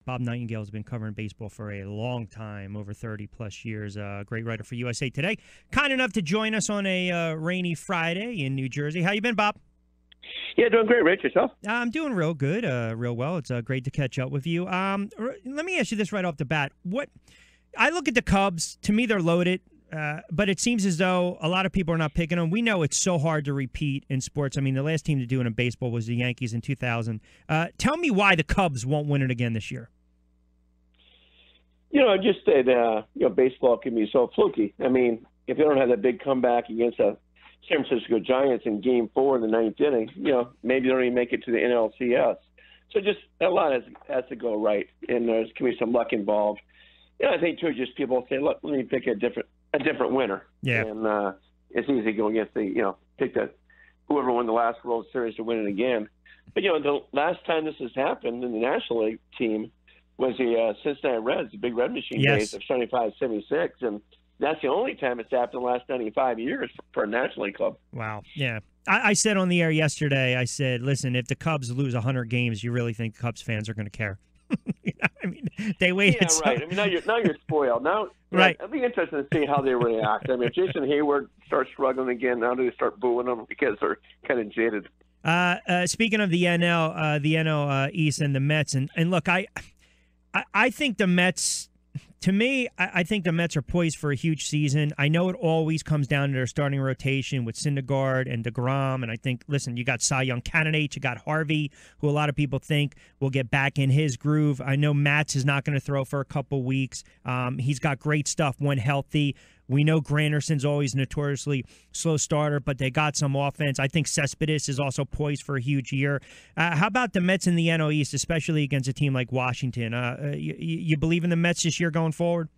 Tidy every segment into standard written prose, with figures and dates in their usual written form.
Bob Nightengale has been covering baseball for a long time, over 30-plus years. Great writer for USA Today. Kind enough to join us on a rainy Friday in New Jersey. How you been, Bob? Yeah, doing great, Rich. Yourself? I'm doing real good, real well. It's great to catch up with you. Let me ask you this right off the bat. I look at the Cubs. To me, they're loaded. But it seems as though a lot of people are not picking them. We know it's so hard to repeat in sports. I mean, the last team to do it in baseball was the Yankees in 2000. Tell me why the Cubs won't win it again this year. Just that, baseball can be so fluky. I mean, if they don't have that big comeback against the San Francisco Giants in Game 4 in the ninth inning, maybe they don't even make it to the NLCS. So just a lot has to go right, and there's going to be some luck involved. I think, too, just people say, look, let me pick a different winner. Yeah. And it's easy to go against pick whoever won the last World Series to win it again. But, the last time this has happened in the National League team was the Cincinnati Reds, the Big Red Machine days of 75-76. And that's the only time it's happened in the last 95 years for a National League club. Wow. Yeah. I said on the air yesterday, I said, listen, if the Cubs lose 100 games, you really think the Cubs fans are going to care? I mean, they waited. Yeah, right. I mean, now you're spoiled. Now, right. It'll be interesting to see how they react. I mean, if Jason Hayward starts struggling again, now do they start booing them because they're kind of jaded? Speaking of the NL East and the Mets, and look, I think the Mets. To me, I think the Mets are poised for a huge season. I know it always comes down to their starting rotation with Syndergaard and DeGrom. And I think, listen, you got Cy Young candidates. You got Harvey, who a lot of people think will get back in his groove. I know Matz is not going to throw for a couple weeks. He's got great stuff when healthy. We know Granderson's always notoriously slow starter, but they got some offense. I think Cespedes is also poised for a huge year. How about the Mets in the NL East, especially against a team like Washington? You believe in the Mets this year going forward?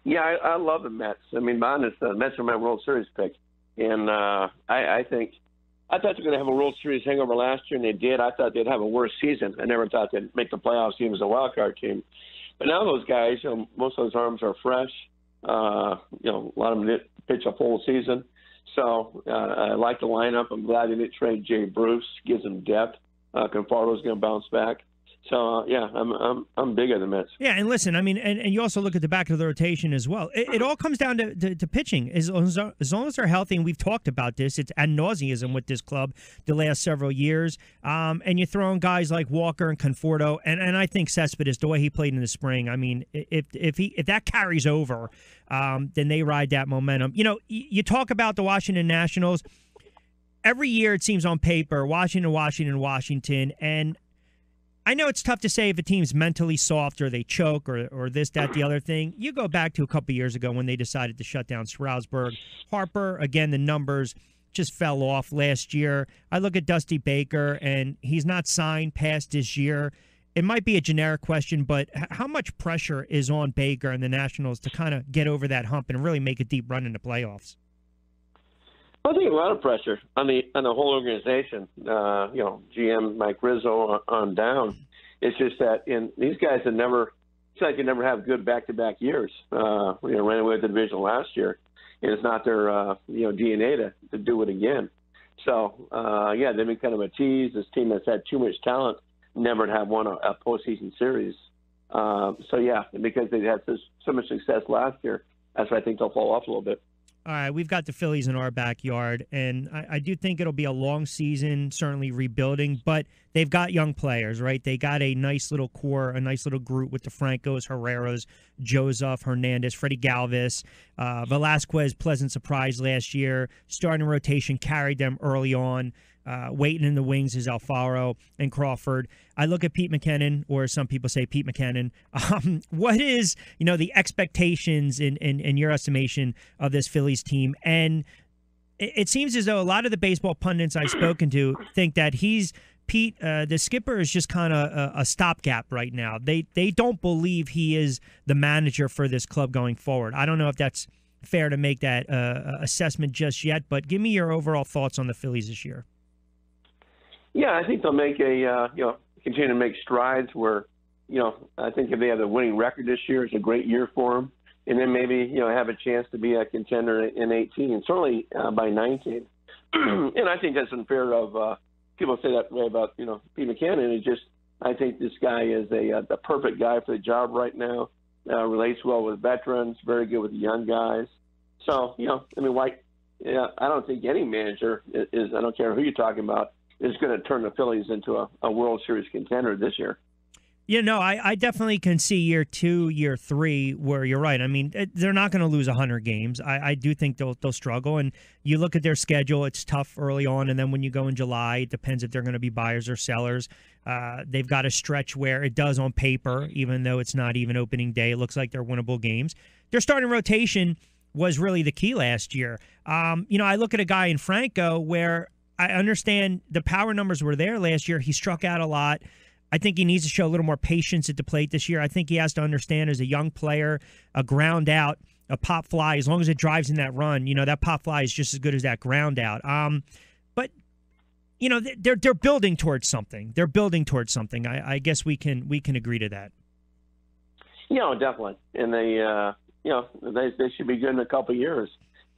Yeah, I love the Mets. I mean, honest, the Mets are my World Series pick. And I thought they were going to have a World Series hangover last year, and they did. I thought they'd have a worse season. I never thought they'd make the playoffs even as a wild card team. But now those guys, most of those arms are fresh. A lot of them didn't pitch a full season. So I like the lineup. I'm glad they didn't trade Jay Bruce. Gives them depth. Conforto's going to bounce back. So I'm big on the Mets. Yeah, and listen, I mean, and you also look at the back of the rotation as well. It all comes down to pitching. As long as they're healthy, and we've talked about this, it's ad nauseum with this club the last several years. And you throw in guys like Walker and Conforto, and I think Cespedes, the way he played in the spring. I mean, if that carries over, then they ride that momentum. You talk about the Washington Nationals. Every year, it seems on paper, Washington, and I know it's tough to say if a team's mentally soft or they choke or this, that, the other thing. You go back to a couple years ago when they decided to shut down Strasburg. Harper, again, the numbers just fell off last year. I look at Dusty Baker, and he's not signed past this year. It might be a generic question, but how much pressure is on Baker and the Nationals to kind of get over that hump and really make a deep run in the playoffs? I think a lot of pressure on the whole organization. GM Mike Rizzo on down. It's just that these guys have never. It's like they never have good back-to-back years. Ran away with the division last year, and it's not their DNA to do it again. So they've been kind of a tease. This team that's had too much talent, never have won a postseason series. Because they had so much success last year, that's why I think they'll fall off a little bit. All right, we've got the Phillies in our backyard, and I do think it'll be a long season, certainly rebuilding, but they've got young players, right? They got a nice little core, a nice little group with the Francos, Herreras, Joseph, Hernandez, Freddie Galvis, Velasquez, pleasant surprise last year. Starting rotation carried them early on. Waiting in the wings is Alfaro and Crawford. I look at Pete Mackanin, or some people say Pete Mackanin. What is, the expectations in your estimation of this Phillies team? And it seems as though a lot of the baseball pundits I've spoken to think that Pete, the skipper, is just kind of a stopgap right now. They don't believe he is the manager for this club going forward. I don't know if that's fair to make that assessment just yet, but give me your overall thoughts on the Phillies this year. Yeah, I think they'll make continue to make strides where, I think if they have a winning record this year, it's a great year for them. And then maybe, have a chance to be a contender in 18 and certainly by 19. And I think that's unfair of people say that way about, Pete Mackanin. It's just I think this guy is the perfect guy for the job right now. Relates well with veterans, very good with the young guys. So, I mean, I don't think any manager is, I don't care who you're talking about, is going to turn the Phillies into a World Series contender this year. I definitely can see year 2, year 3 where you're right. I mean, they're not going to lose 100 games. I do think they'll struggle. And you look at their schedule, it's tough early on. And then when you go in July, it depends if they're going to be buyers or sellers. They've got a stretch where it does on paper, even though it's not even opening day, it looks like they're winnable games. Their starting rotation was really the key last year. I look at a guy in Franco where I understand the power numbers were there last year. He struck out a lot. I think he needs to show a little more patience at the plate this year. I think he has to understand as a young player, a ground out, a pop fly, as long as it drives in that run, that pop fly is just as good as that ground out. But they're building towards something. They're building towards something. I guess we can agree to that. Definitely. And they should be good in a couple of years.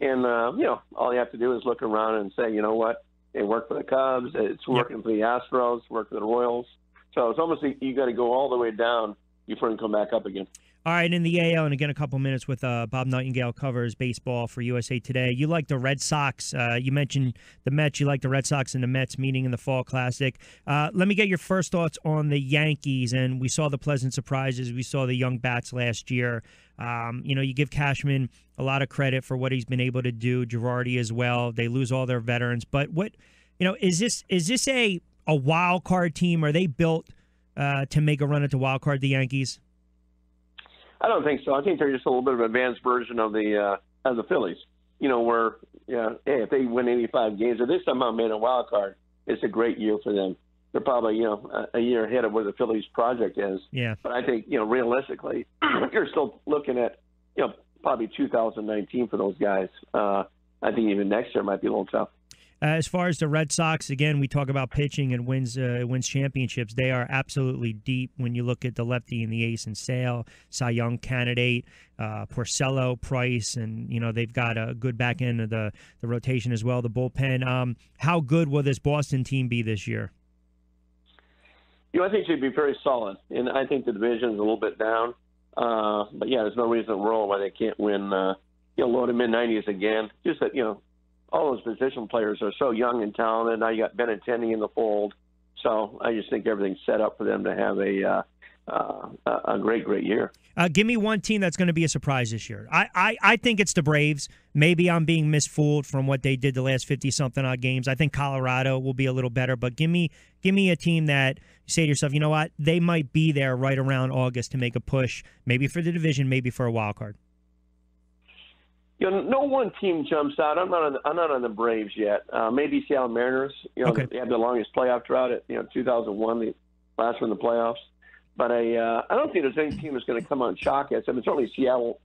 And all you have to do is look around and say, you know what, they work for the Cubs, it's working for the Astros, work for the Royals. So it's almost like you got to go all the way down before you can come back up again. All right, in the AL, and again, a couple minutes with Bob Nightengale covers baseball for USA Today. You like the Red Sox. You mentioned the Mets. You like the Red Sox and the Mets meeting in the Fall Classic. Let me get your first thoughts on the Yankees. And we saw the pleasant surprises. We saw the young bats last year. You give Cashman a lot of credit for what he's been able to do. Girardi as well. They lose all their veterans. But is this a wild card team? Are they built to make a run at the wild card, the Yankees? I don't think so. I think they're just a little bit of an advanced version of the Phillies. Where if they win 85 games, or they somehow made a wild card, it's a great year for them. They're probably a year ahead of where the Phillies project is. Yeah. But I think realistically, you're still looking at probably 2019 for those guys. I think even next year might be a little tough. As far as the Red Sox, again, we talk about pitching and wins championships. They are absolutely deep when you look at the lefty and the ace and Sale, Cy Young candidate, Porcello, Price, and they've got a good back end of the rotation as well, the bullpen. How good will this Boston team be this year? I think she'd be very solid, and I think the division's a little bit down. But there's no reason in the world why they can't win low to mid-90s again. Just that all those position players are so young and talented. Now you got Benintendi in the fold. So I just think everything's set up for them to have a great year. Give me one team that's going to be a surprise this year. I think it's the Braves. Maybe I'm being misfooled from what they did the last 50-something odd games. I think Colorado will be a little better. But give me a team that you say to yourself, you know what, they might be there right around August to make a push, maybe for the division, maybe for a wild card. No one team jumps out. I'm not on the Braves yet. Maybe Seattle Mariners. Okay. They had the longest playoff drought at 2001, the last one in the playoffs. But I don't think there's any team that's going to come out and shock us. I mean, certainly Seattle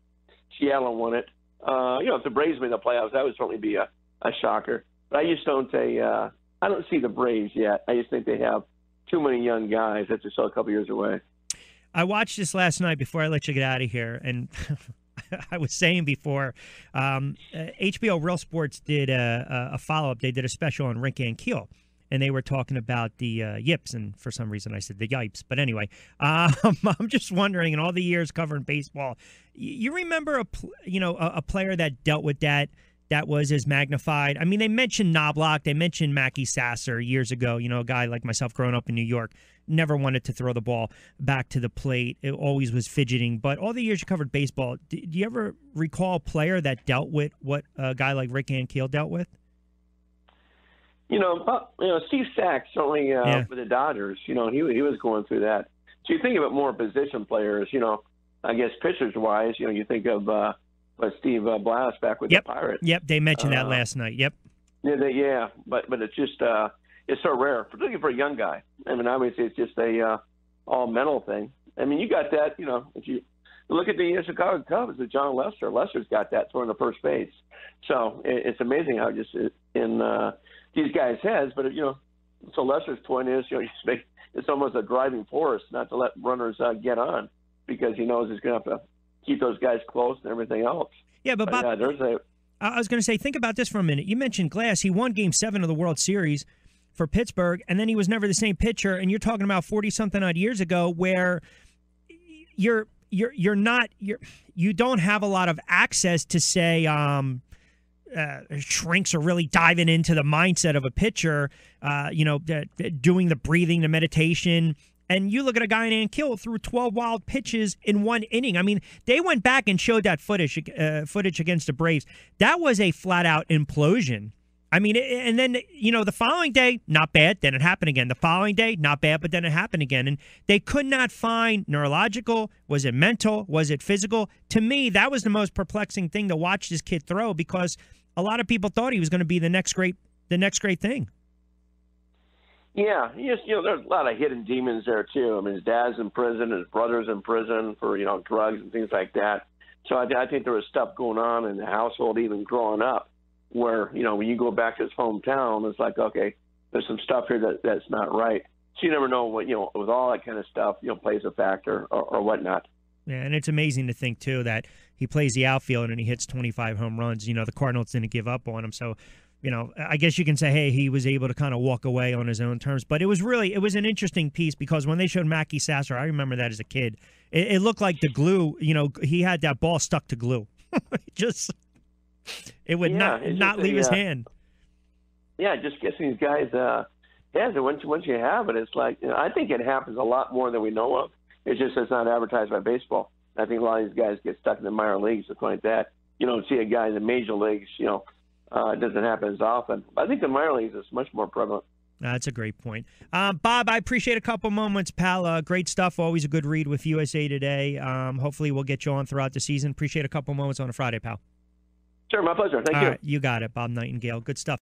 won it. If the Braves made the playoffs, that would certainly be a shocker. But I just don't say I don't see the Braves yet. I just think they have too many young guys that are still a couple years away. I watched this last night before I let you get out of here, and I was saying before, HBO Real Sports did a follow-up. They did a special on Rick Ankiel, and they were talking about the yips, and for some reason I said the yipes. But anyway, I'm just wondering, in all the years covering baseball, you remember a player that dealt with that was as magnified? I mean, they mentioned Knobloch, they mentioned Mackie Sasser years ago. A guy like myself growing up in New York, never wanted to throw the ball back to the plate. It always was fidgeting. But all the years you covered baseball, do you ever recall a player that dealt with what a guy like Rick Ankiel dealt with? Steve Sax, certainly with the Dodgers, he was going through that. So you think of it more position players, I guess pitchers-wise, you think of Steve Blass back with the Pirates. Yep, they mentioned that last night. Yep. Yeah, but it's just it's so rare, particularly for a young guy. I mean, obviously it's just a all mental thing. I mean, you got that, if you look at the Chicago Cubs with John Lester. Lester's got that throwing the first base. So it's amazing how just in these guys' heads. But so Lester's point is, it's almost a driving force not to let runners get on, because he knows he's going to have to keep those guys close and everything else. Yeah, but Bob, I was going to say, think about this for a minute. You mentioned Glass. He won Game 7 of the World Series. for Pittsburgh, and then he was never the same pitcher. And you're talking about 40-something odd years ago, where you don't have a lot of access to say shrinks are really diving into the mindset of a pitcher, doing the breathing, the meditation. And you look at a guy in Ankill threw 12 wild pitches in one inning. I mean, they went back and showed that footage against the Braves. That was a flat-out implosion. I mean, and then, the following day, not bad, then it happened again. The following day, not bad, but then it happened again. And they could not find neurological, was it mental, was it physical? To me, that was the most perplexing thing to watch this kid throw, because a lot of people thought he was going to be the next great thing. Yeah, there's a lot of hidden demons there too. I mean, his dad's in prison, his brother's in prison for drugs and things like that. So I think there was stuff going on in the household even growing up, where when you go back to his hometown, it's like, okay, there's some stuff here that's not right. So you never know what with all that kind of stuff plays a factor or whatnot. Yeah, and it's amazing to think too that he plays the outfield and he hits 25 home runs. The Cardinals didn't give up on him, so. I guess you can say, hey, he was able to kind of walk away on his own terms. But it was an interesting piece, because when they showed Mackey Sasser, I remember that as a kid. It looked like the glue, he had that ball stuck to glue. It would not leave his hand. Yeah, it just gets these guys' heads. And once you have it, it's like, I think it happens a lot more than we know of. It's not advertised by baseball. I think a lot of these guys get stuck in the minor leagues, stuff like that. You don't see a guy in the major leagues, it doesn't happen as often. But I think the minor leagues is much more prevalent. That's a great point. Bob, I appreciate a couple moments, pal. Great stuff. Always a good read with USA Today. Hopefully we'll get you on throughout the season. Appreciate a couple moments on a Friday, pal. Sure, my pleasure. Thank you. You got it, Bob Nightengale. Good stuff.